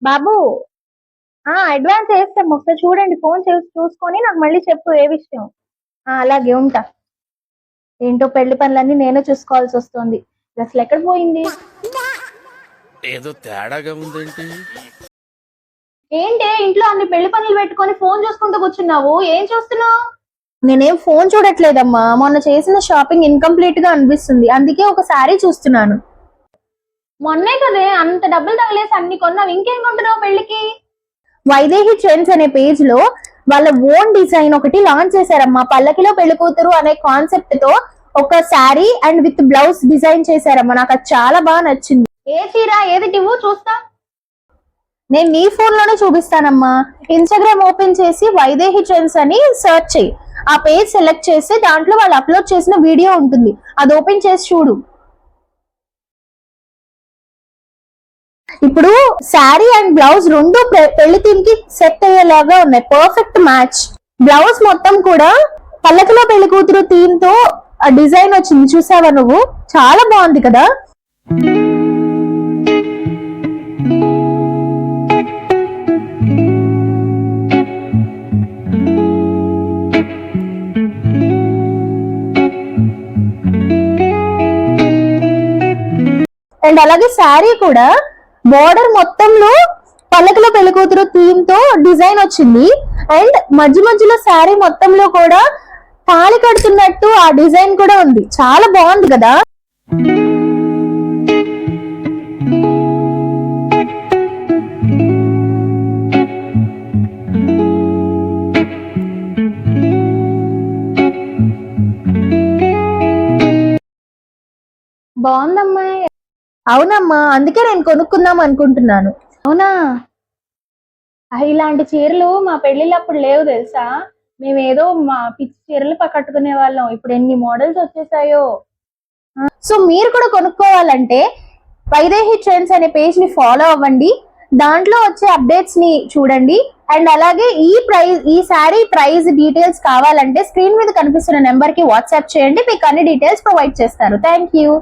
బాబు advance వేస్తాం, ఒకసారి చూడండి, ఫోన్ చూసుకొని నాకు మళ్ళీ చెప్పు ఏ విషయం. అలాగే ఉంటా. ఏంటో పెళ్లి పనులన్నీ నేనే చూసుకోవాల్సి వస్తుంది. అసలు ఎక్కడ పోయింది? ఏదో తేడాగా ఉందేంటి? ఏంటి ఇంట్లో అన్ని పెళ్లి పనులు పెట్టుకొని ఫోన్ చూసుకుంటూ కూర్చున్నావు? ఏం చూస్తున్నావు? నేనేం ఫోన్ చూడట్లేదమ్మా, మొన్న చేసిన షాపింగ్ ఇన్కంప్లీట్ గా అనిపిస్తుంది, అందుకే ఒక శారీ చూస్తున్నాను. మొన్నే కదే అంత డబ్బులు తగలేసి అన్ని కొన్నావు, ఇంకేం కొంటున్నావు పెళ్లికి? వైదేహి ట్రెండ్స్ అనే పేజ్ లో వాళ్ళ ఓన్ డిజైన్ ఒకటి లాంచ్ చేశారమ్మా. పల్లకిలో పెళ్లి కూతురు అనే కాన్సెప్ట్ తో ఒక sari and with blouse design చేశారమ్మా. నాకు అది చాలా బాగా నచ్చింది. ఏ చీర ఏది టివ్వు చూస్తా? నేను నీ ఫోన్ లోనే చూపిస్తానమ్మా. ఇన్స్టాగ్రామ్ ఓపెన్ చేసి వైదేహి ట్రెండ్స్ అని సెర్చ్ చేయి. ఆ పేజ్ సెలెక్ట్ చేసి దాంట్లో వాళ్ళు అప్లోడ్ చేసిన వీడియో ఉంటుంది, అది ఓపెన్ చేసి చూడు. ఇప్పుడు శారీ అండ్ బ్లౌజ్ రెండు పెళ్లి థీమ్ కి సెట్ అయ్యేలాగా ఉన్నాయి, పర్ఫెక్ట్ మ్యాచ్. బ్లౌజ్ మొత్తం కూడా పల్లకిలో పెళ్లి కూతురు థీమ్ తో డిజైన్ వచ్చింది, చూసావా నువ్వు? చాలా బాగుంది కదా. అండ్ అలాగే శారీ కూడా బోర్డర్ మొత్తంలో పల్లకిలో పెళ్లి కూతురు థీమ్ తో డిజైన్ వచ్చింది. అండ్ మధ్యలో శారీ మొత్తంలో కూడా తాళి కడుతున్నట్టు ఆ డిజైన్ కూడా ఉంది, చాలా బాగుంది కదా. బాగుందమ్మా. అవునమ్మా, అందుకే నేను కొనుక్కుందాం అనుకుంటున్నాను. అవునా? ఇలాంటి చీరలు మా పెళ్లిళ్ళప్పుడు లేవు తెలుసా. మేమేదో మా పిచ్చి చీరలు కట్టుకునే వాళ్ళం, ఇప్పుడు ఎన్ని మోడల్స్ వచ్చేసాయో. సో మీరు కూడా కొనుక్కోవాలంటే వైదేహి ట్రెండ్స్ అనే పేజ్ ని ఫాలో అవ్వండి, దాంట్లో వచ్చే అప్డేట్స్ ని చూడండి. అండ్ అలాగే ఈ శారీ ప్రైస్ డీటెయిల్స్ కావాలంటే స్క్రీన్ మీద కనిపిస్తున్న నెంబర్ కి వాట్సాప్ చేయండి, మీకు అన్ని డీటెయిల్స్ ప్రొవైడ్ చేస్తారు. Thank you.